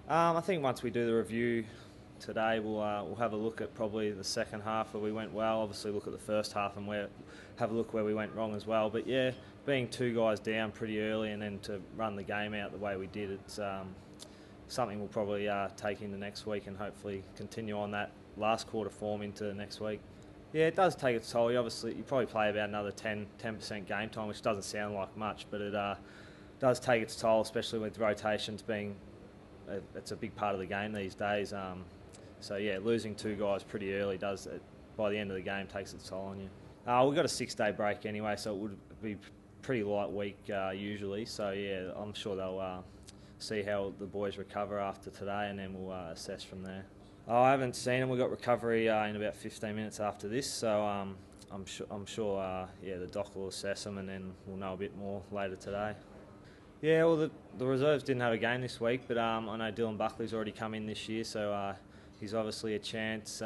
I think once we do the review today, we'll have a look at probably the second half where we went well. Obviously, look at the first half and have a look where we went wrong as well. But yeah, being two guys down pretty early and then to run the game out the way we did, it's something we'll probably take into next week and hopefully continue on that last quarter form into next week. Yeah, it does take its toll. You probably play about another 10% game time, which doesn't sound like much, but it does take its toll, especially with rotations being it's a big part of the game these days. So yeah, losing two guys pretty early does, by the end of the game, takes its toll on you. We've got a 6-day break anyway, so it would be pretty light week usually. So yeah, I'm sure they'll see how the boys recover after today, and then we'll assess from there. I haven't seen them. We've got recovery in about 15 minutes after this, so I'm sure yeah, the doc will assess them, and then we'll know a bit more later today. Yeah, well, the reserves didn't have a game this week, but I know Dylan Buckley's already come in this year, so he's obviously a chance.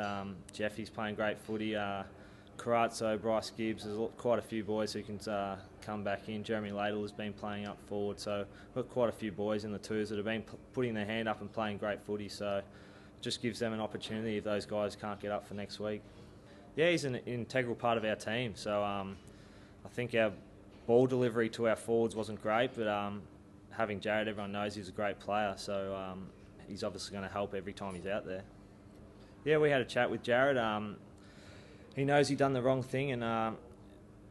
Jeffy's playing great footy. Carazzo, Bryce Gibbs, there's quite a few boys who can come back in. Jeremy Ladle has been playing up forward, so we've got quite a few boys in the twos that have been putting their hand up and playing great footy, so just gives them an opportunity if those guys can't get up for next week. Yeah, he's an integral part of our team, so I think our ball delivery to our forwards wasn't great, but having Jared, everyone knows he's a great player, so he's obviously going to help every time he's out there. Yeah, we had a chat with Jared. He knows he done the wrong thing, and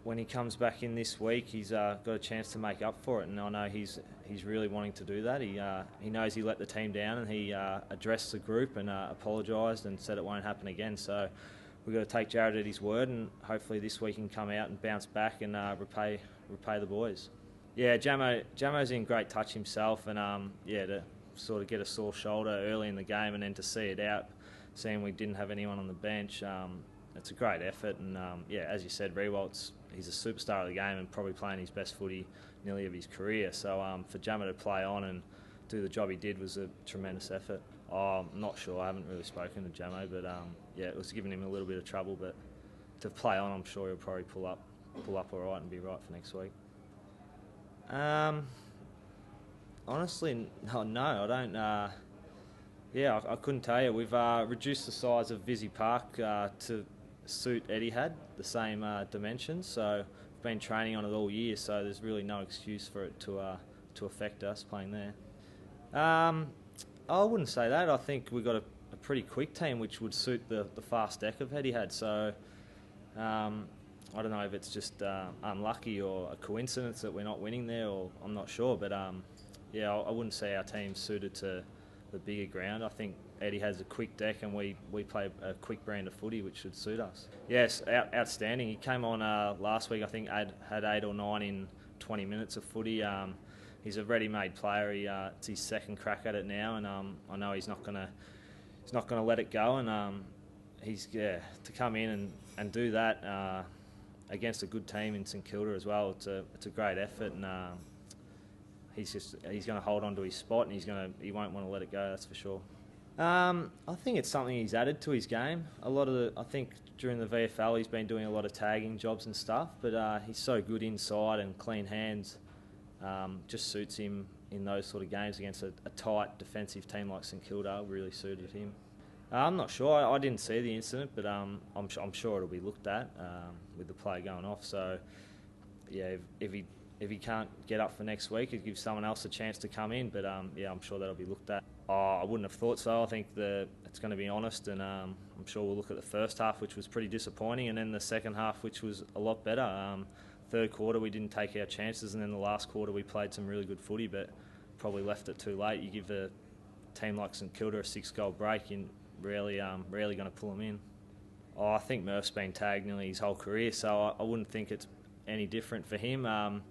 when he comes back in this week, he's got a chance to make up for it, and I know he's really wanting to do that. He knows he let the team down, and he addressed the group and apologised and said it won't happen again, so we've got to take Jared at his word, and hopefully this week he can come out and bounce back and repay the boys. Yeah, Jamo's in great touch himself, and yeah, to sort of get a sore shoulder early in the game and then to see it out, seeing we didn't have anyone on the bench, it's a great effort, and yeah, as you said, Rewalt's he's a superstar of the game and probably playing his best footy nearly of his career. So for Jamo to play on and do the job he did was a tremendous effort. I'm not sure. I haven't really spoken to Jamo, but yeah, it was giving him a little bit of trouble. But to play on, I'm sure he'll probably pull up all right and be right for next week. Honestly, no, I don't. Yeah, I couldn't tell you. We've reduced the size of Vizzy Park to suit Etihad, the same dimensions. So we've been training on it all year. So there's really no excuse for it to affect us playing there. I wouldn't say that. I think we've got a pretty quick team, which would suit the fast deck of Etihad. So I don't know if it's just unlucky or a coincidence that we're not winning there, or I'm not sure. But yeah, I wouldn't say our team's suited to the bigger ground. I think Eddie has a quick deck, and we play a quick brand of footy, which should suit us. Yes, outstanding. He came on last week. I think had 8 or 9 in 20 minutes of footy. He's a ready-made player. It's his second crack at it now, and I know he's not gonna let it go. And to come in and do that against a good team in St Kilda as well. It's a great effort, and he's going to hold on to his spot, and he won't want to let it go. That's for sure. I think it's something he's added to his game. I think during the VFL he's been doing a lot of tagging jobs and stuff, but he's so good inside and clean hands. Just suits him in those sort of games against a tight defensive team like St Kilda. Really suited him. I'm not sure. I didn't see the incident, but I'm sure it'll be looked at with the player going off. So yeah, if he can't get up for next week, it gives someone else a chance to come in. But yeah, I'm sure that'll be looked at. I wouldn't have thought so. I think it's going to be honest, and I'm sure we'll look at the first half, which was pretty disappointing, and then the second half, which was a lot better. Third quarter, we didn't take our chances, and then the last quarter, we played some really good footy, but probably left it too late. You give a team like St Kilda a 6-goal break, you're rarely going to pull them in. I think Murph's been tagged nearly his whole career, so I wouldn't think it's any different for him.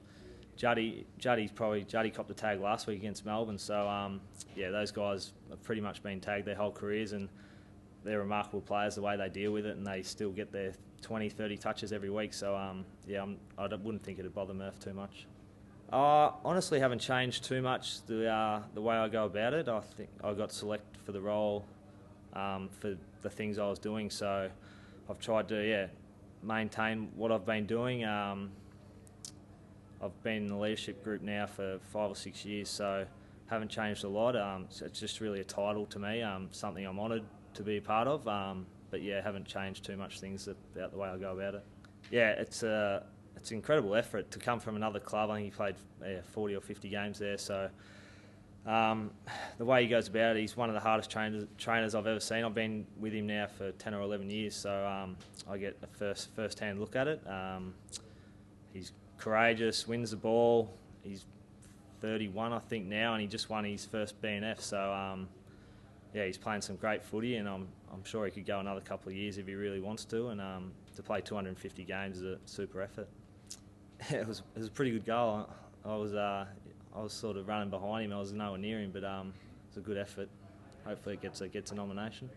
Juddy copped a tag last week against Melbourne, so yeah, those guys have pretty much been tagged their whole careers, and they're remarkable players the way they deal with it, and they still get their 20, 30 touches every week. So yeah, I wouldn't think it'd bother Murph too much. I honestly haven't changed too much the way I go about it. I think I got selected for the role for the things I was doing, so I've tried to maintain what I've been doing. I've been in the leadership group now for 5 or 6 years, so haven't changed a lot. So it's just really a title to me, something I'm honoured to be a part of. But yeah, haven't changed too much things about the way I go about it. Yeah, it's an incredible effort to come from another club. I think he played 40 or 50 games there. So the way he goes about it, he's one of the hardest trainers I've ever seen. I've been with him now for 10 or 11 years, so I get a first-hand look at it. He's courageous, wins the ball. He's 31, I think, now, and he just won his first BNF. So yeah, he's playing some great footy, and I'm sure he could go another couple of years if he really wants to. And to play 250 games is a super effort. It was a pretty good goal. I was sort of running behind him. I was nowhere near him, but it's a good effort. Hopefully, it gets a nomination.